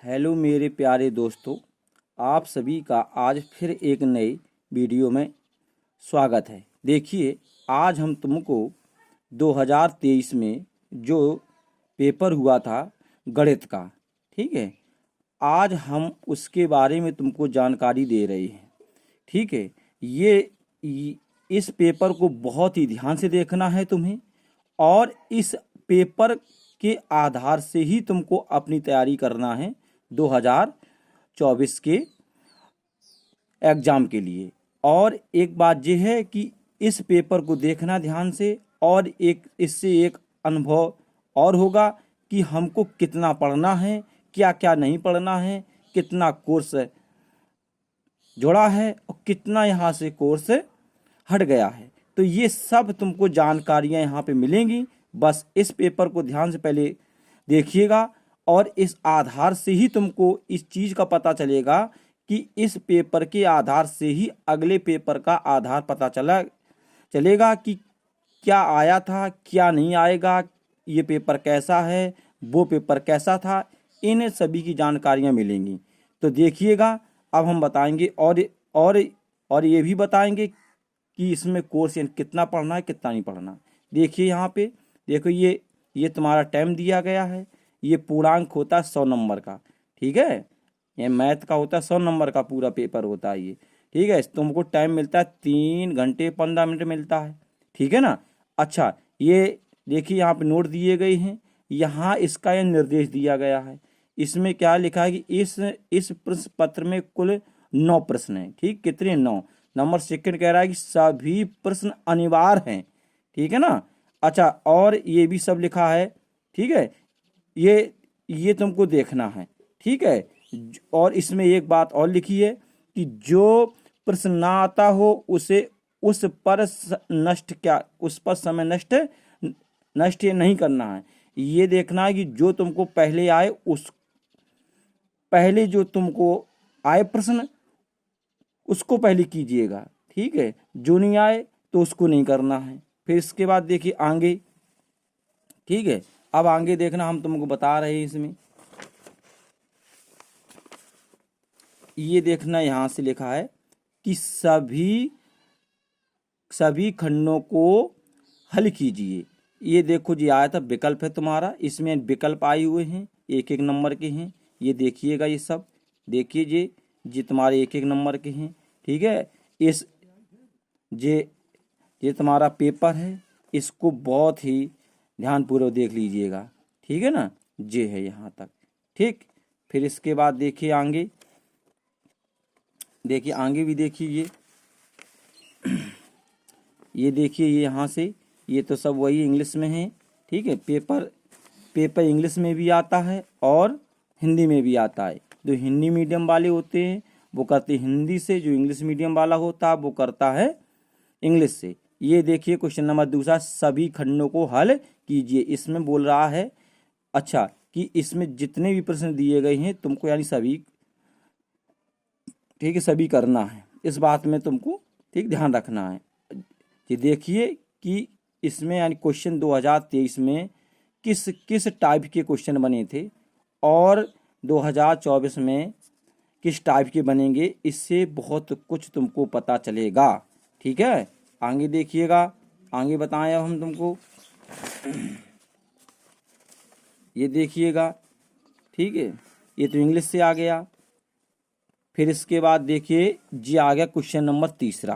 Hello मेरे प्यारे दोस्तों, आप सभी का आज फिर एक नए वीडियो में स्वागत है। देखिए, आज हम तुमको 2023 में जो पेपर हुआ था गणित का, ठीक है, आज हम उसके बारे में तुमको जानकारी दे रहे हैं। ठीक है, इस पेपर को बहुत ही ध्यान से देखना है तुम्हें, और इस पेपर के आधार से ही तुमको अपनी तैयारी करना है 2024 के एग्ज़ाम के लिए। और एक बात यह है कि इस पेपर को देखना ध्यान से, और इससे एक अनुभव और होगा कि हमको कितना पढ़ना है, क्या क्या नहीं पढ़ना है, कितना कोर्स जुड़ा है और कितना यहाँ से कोर्स हट गया है। तो ये सब तुमको जानकारियाँ यहाँ पे मिलेंगी। बस इस पेपर को ध्यान से पहले देखिएगा, और इस आधार से ही तुमको इस चीज़ का पता चलेगा कि इस पेपर के आधार से ही अगले पेपर का आधार पता चलेगा कि क्या आया था, क्या नहीं आएगा, ये पेपर कैसा है, वो पेपर कैसा था। इन सभी की जानकारियाँ मिलेंगी। तो देखिएगा, अब हम बताएंगे और ये भी बताएंगे कि इसमें कोर्स कितना पढ़ना है, कितना नहीं पढ़ना। देखिए यहाँ पे देखो, ये तुम्हारा टाइम दिया गया है। ये पूर्णांक होता है 100 नंबर का, ठीक है। ये मैथ का होता है 100 नंबर का पूरा पेपर होता है ये, ठीक है। तुमको टाइम मिलता है 3 घंटे 15 मिनट मिलता है, ठीक है ना। अच्छा, ये देखिए यहाँ पे नोट दिए गए हैं। यहाँ इसका यह निर्देश दिया गया है। इसमें क्या लिखा है कि इस प्रश्न पत्र में कुल 9 प्रश्न हैं, ठीक। कितने? 9। नंबर सेकंड कह रहा है कि सभी प्रश्न अनिवार्य हैं, ठीक है ना। अच्छा, और ये भी सब लिखा है, ठीक है। ये तुमको देखना है, ठीक है। और इसमें एक बात और लिखी है कि जो प्रश्न ना आता हो उसे उस पर समय नष्ट नहीं करना है। ये देखना है कि जो तुमको पहले आए पहले जो तुमको आए प्रश्न उसको पहले कीजिएगा, ठीक है। जो नहीं आए तो उसको नहीं करना है। फिर इसके बाद देखिए आगे, ठीक है। अब आगे देखना, हम तुमको बता रहे हैं इसमें। ये देखना, यहाँ से लिखा है कि सभी खंडों को हल कीजिए। ये देखो जी, आया था विकल्प है तुम्हारा, इसमें विकल्प आए हुए हैं, एक एक नंबर के हैं। ये देखिएगा, ये सब देखिए जी तुम्हारे एक एक नंबर के हैं, ठीक है। ये तुम्हारा पेपर है, इसको बहुत ही ध्यानपूर्वक देख लीजिएगा, ठीक है ना। ये है यहाँ तक, ठीक। फिर इसके बाद देखिए आगे, भी देखिए ये देखिए, ये यहाँ से ये तो सब वही इंग्लिश में है, ठीक है। पेपर इंग्लिश में भी आता है और हिंदी में भी आता है। जो हिंदी मीडियम वाले होते हैं वो करते हिंदी से, जो इंग्लिश मीडियम वाला होता है वो करता है इंग्लिश से। ये देखिए क्वेश्चन नंबर दूसरा, सभी खंडों को हल कीजिए। इसमें बोल रहा है, अच्छा, कि इसमें जितने भी प्रश्न दिए गए हैं तुमको यानी सभी, ठीक है, सभी करना है। इस बात में तुमको ठीक ध्यान रखना है। ये देखिए कि इसमें यानी क्वेश्चन 2023 में किस टाइप के क्वेश्चन बने थे और 2024 में किस टाइप के बनेंगे, इससे बहुत कुछ तुमको पता चलेगा, ठीक है। आगे देखिएगा, आगे बताएं अब हम तुमको। ये देखिएगा, ठीक है, ये तो इंग्लिश से आ गया। फिर इसके बाद देखिए जी आ गया क्वेश्चन नंबर तीसरा,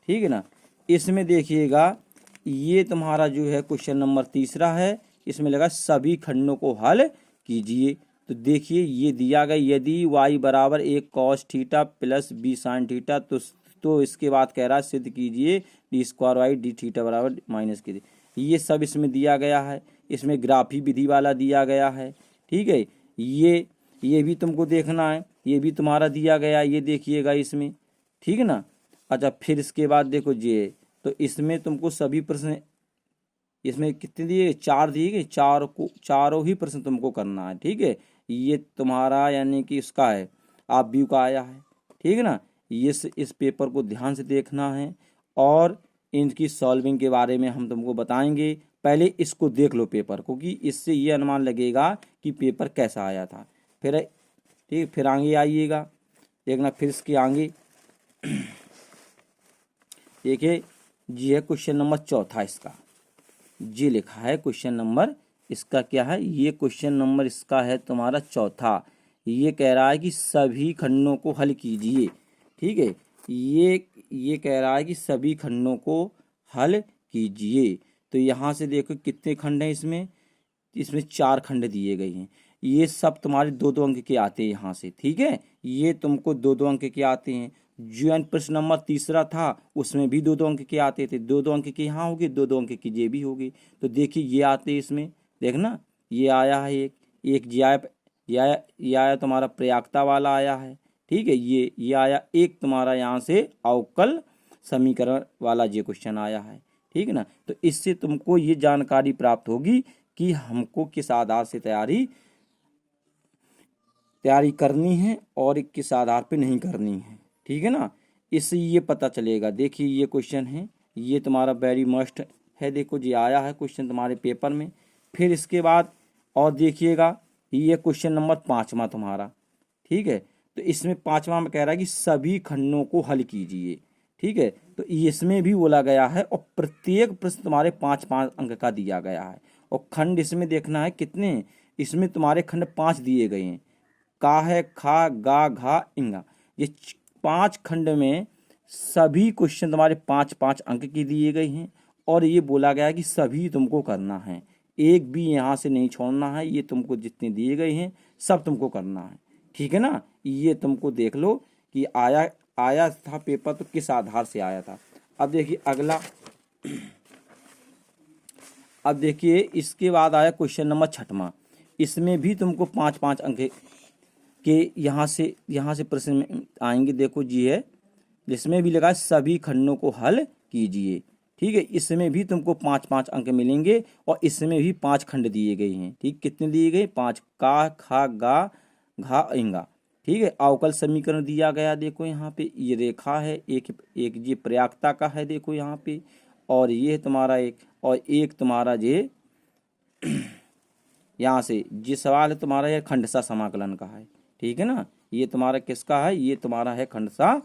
ठीक है ना। इसमें देखिएगा, ये तुम्हारा जो है क्वेश्चन नंबर तीसरा है। इसमें लगा सभी खंडों को हल कीजिए। तो देखिए ये दिया गया, यदि y बराबर एक cos theta plus b sin theta, तो इसके बाद कह रहा है सिद्ध कीजिए d square y d theta बराबर माइनस के। ये सब इसमें दिया गया है। इसमें ग्राफी विधि वाला दिया गया है, ठीक है। ये भी तुमको देखना है, ये भी तुम्हारा दिया गया, ये देखिएगा इसमें, ठीक है ना। अच्छा, फिर इसके बाद देखो ये, तो इसमें तुमको सभी प्रश्न, इसमें कितने दिए? 4 दिए गए, चारों ही प्रश्न तुमको करना है, ठीक है। ये तुम्हारा यानी कि इसका है, आप व्यू का आया है, ठीक है ना। इस पेपर को ध्यान से देखना है, और इनकी सॉल्विंग के बारे में हम तुमको बताएंगे। पहले इसको देख लो पेपर को, कि इससे ये अनुमान लगेगा कि पेपर कैसा आया था। फिर ठीक है। फिर आगे आइएगा, देखना फिर इसके आगे देखिए जी है क्वेश्चन नंबर चौथा इसका, जी लिखा है क्वेश्चन नंबर इसका क्या है, ये क्वेश्चन नंबर इसका है तुम्हारा चौथा। ये कह रहा है कि सभी खंडों को हल कीजिए। ठीक है, ये कह रहा है कि सभी खंडों को हल कीजिए। तो यहाँ से देखो कितने खंड हैं इसमें, इसमें 4 खंड दिए गए हैं। ये सब तुम्हारे 2-2 अंक के आते हैं यहाँ से। ठीक है, ये तुमको 2-2 अंक के आते हैं। जो प्रश्न नंबर तीसरा था उसमें भी 2-2 अंक के आते थे। 2-2 अंक के यहाँ होगी, 2-2 अंक की ये भी होगी। तो देखिए ये आते हैं इसमें, देखना ये आया है एक ये आया तुम्हारा प्रयाक्ता वाला आया है। ठीक है, ये आया एक तुम्हारा यहाँ से अवकल समीकरण वाला ये क्वेश्चन आया है। ठीक है ना, तो इससे तुमको ये जानकारी प्राप्त होगी कि हमको किस आधार से तैयारी करनी है और किस आधार पे नहीं करनी है। ठीक है ना, इससे ये पता चलेगा। देखिए ये क्वेश्चन है, ये तुम्हारा वेरी मस्ट है। देखो जी आया है क्वेश्चन तुम्हारे पेपर में। फिर इसके बाद और देखिएगा ये क्वेश्चन नंबर 5वां तुम्हारा। ठीक है, तो इसमें 5वां में कह रहा है कि सभी खंडों को हल कीजिए। ठीक है, तो इसमें भी बोला गया है और प्रत्येक प्रश्न तुम्हारे 5-5 अंक का दिया गया है। और खंड इसमें देखना है कितने, इसमें तुम्हारे खंड 5 दिए गए हैं। का है, खा, गा, घा, इंगा, ये 5 खंड में सभी क्वेश्चन तुम्हारे 5-5 अंक के दिए गए हैं। और ये बोला गया है कि सभी तुमको करना है, एक भी यहाँ से नहीं छोड़ना है। ये तुमको जितने दिए गए हैं सब तुमको करना है। ठीक है ना, ये तुमको देख लो कि आया था पेपर तो किस आधार से आया था। अब देखिए अगला, अब देखिए इसके बाद आया क्वेश्चन नंबर 6वां। इसमें भी तुमको 5-5 अंक के यहाँ से प्रश्न में आएंगे। देखो जी है, जिसमें भी लगा सभी खंडों को हल कीजिए। ठीक है, इसमें भी तुमको 5-5 अंक मिलेंगे और इसमें भी 5 खंड दिए गए हैं। ठीक, कितने दिए गए, 5, का, खा, गा, घा, इंगा। ठीक है, अवकल समीकरण दिया गया। देखो यहाँ पे ये रेखा है, एक ये प्रयाक्ता का है देखो यहाँ पे, और ये तुम्हारा एक, और एक तुम्हारा ये यहाँ से ये सवाल है तुम्हारा ये खंडसा समाकलन का है। ठीक है ना, ये तुम्हारा किसका है, ये तुम्हारा है खंडसा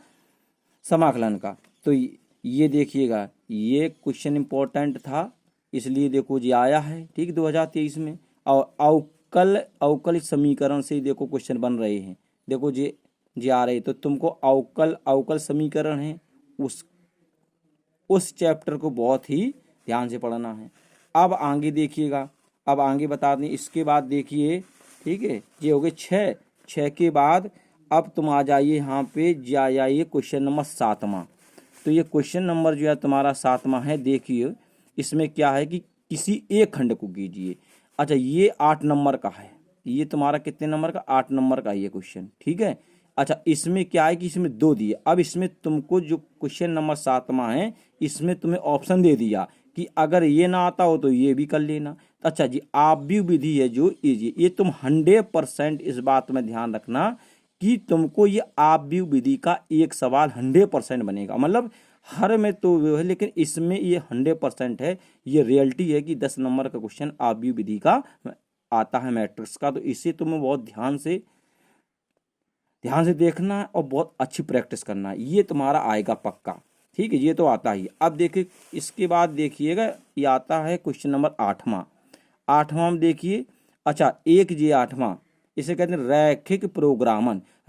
समाकलन का। तो ये देखिएगा ये क्वेश्चन इंपॉर्टेंट था, इसलिए देखो जी आया है। ठीक, 2023 में। और अवकल समीकरण से देखो क्वेश्चन बन रहे हैं। देखो जी आ रहे, तो तुमको अवकल समीकरण है उस चैप्टर को बहुत ही ध्यान से पढ़ना है। अब आगे देखिएगा, अब आगे बता दें इसके बाद देखिए। ठीक है, ये हो गए 6 के बाद अब तुम आ जाइए यहाँ पे जाइए क्वेश्चन नंबर 7वां। तो ये क्वेश्चन नंबर जो है तुम्हारा 7वां है। देखिए इसमें क्या है कि किसी एक खंड को कीजिए। अच्छा, ये 8 नंबर का है, ये तुम्हारा कितने नंबर का, 8 नंबर का ये क्वेश्चन। ठीक है, अच्छा इसमें क्या है कि इसमें 2 दिए। अब इसमें तुमको जो क्वेश्चन नंबर 7वां है इसमें तुम्हें ऑप्शन दे दिया कि अगर ये ना आता हो तो ये भी कर लेना। अच्छा जी, आप भी विधि है जो ये तुम 100% इस बात में ध्यान रखना कि तुमको ये आप भी विधि का एक सवाल 100% बनेगा। मतलब हर में तो वो है, लेकिन इसमें ये 100% है। ये रियलिटी है कि 10 नंबर का क्वेश्चन आप भी विधि का आता है मैट्रिक्स का। तो इसे तुम्हें बहुत ध्यान से देखना है और बहुत अच्छी प्रैक्टिस करना है। ये तुम्हारा आएगा पक्का। ठीक है, ये तो आता ही। अब देखिए इसके बाद देखिएगा ये आता है क्वेश्चन नंबर 8वां में देखिए। अच्छा, एक जी 8वां, इसे कहते हैं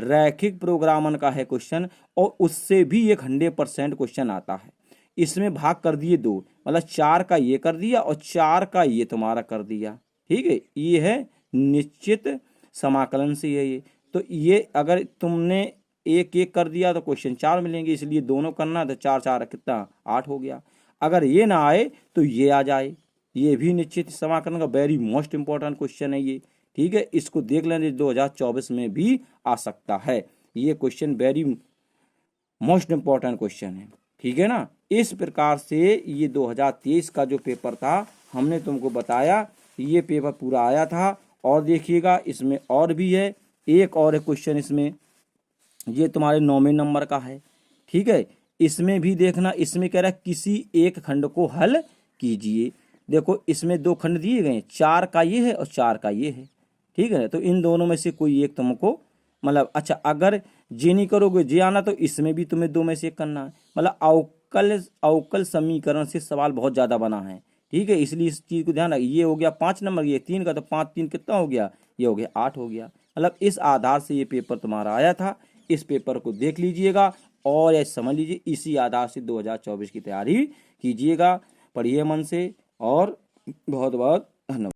रैखिक प्रोग्रामन का है क्वेश्चन, और उससे भी एक 100% क्वेश्चन आता है। इसमें भाग कर दिए 2, मतलब 4 का ये कर दिया और 4 का ये तुम्हारा कर दिया। ठीक है, ये है निश्चित समाकलन से ये। तो ये अगर तुमने एक कर दिया तो क्वेश्चन 4 मिलेंगे, इसलिए दोनों करना। तो 4 कितना, 8 हो गया। अगर ये ना आए तो ये आ जाए, ये भी निश्चित समाकलन का वेरी मोस्ट इंपॉर्टेंट क्वेश्चन है ये। ठीक है, इसको देख लेंगे, 2024 में भी आ सकता है ये question, very most important question है। ठीक है ना, इस प्रकार से ये 2023 का जो पेपर था हमने तुमको बताया, ये पेपर पूरा आया था। और देखिएगा इसमें और भी है, एक और क्वेश्चन इसमें, ये तुम्हारे 9वें नंबर का है। ठीक है, इसमें भी देखना, इसमें कह रहा है किसी एक खंड को हल कीजिए। देखो इसमें 2 खंड दिए गए हैं, 4 का ये है और 4 का ये है। ठीक है, तो इन दोनों में से कोई एक तुमको मतलब अच्छा, अगर जे नहीं करोगे जे आना, तो इसमें भी तुम्हें दो में से एक करना है। मतलब अवकल अवकल समीकरण से सवाल बहुत ज़्यादा बना है, ठीक है, इसलिए इस चीज़ को ध्यान रखिए। ये हो गया 5 नंबर, ये 3 का, तो 5 3 कितना हो गया, ये हो गया 8 हो गया। मतलब इस आधार से ये पेपर तुम्हारा आया था। इस पेपर को देख लीजिएगा और ये समझ लीजिए, इसी आधार से 2024 की तैयारी कीजिएगा। पढ़िए मन से और बहुत बहुत धन्यवाद।